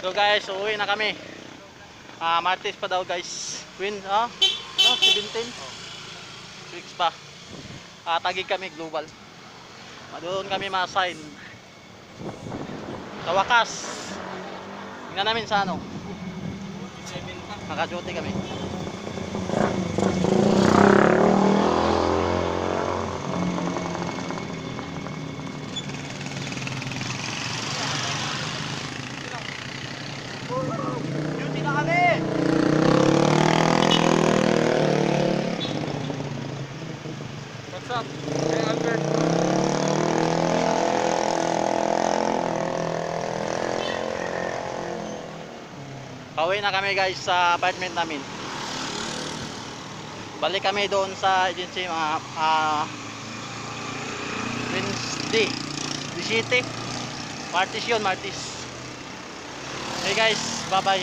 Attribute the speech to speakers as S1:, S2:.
S1: So guys, uwi na kami. Martes pa daw guys. Win, no? 17? 6 pa. Tagig kami global. Doon kami ma-assign. Sa wakas. Tingnan namin sa ano. Naka-duty kami. Duty na kami!
S2: What's up? Hey Albert.
S1: Pauwi na kami guys sa apartment namin. Balik kami doon sa agency mga Wednesday. The city. Martis yun, Martis. Okay guys, bye bye.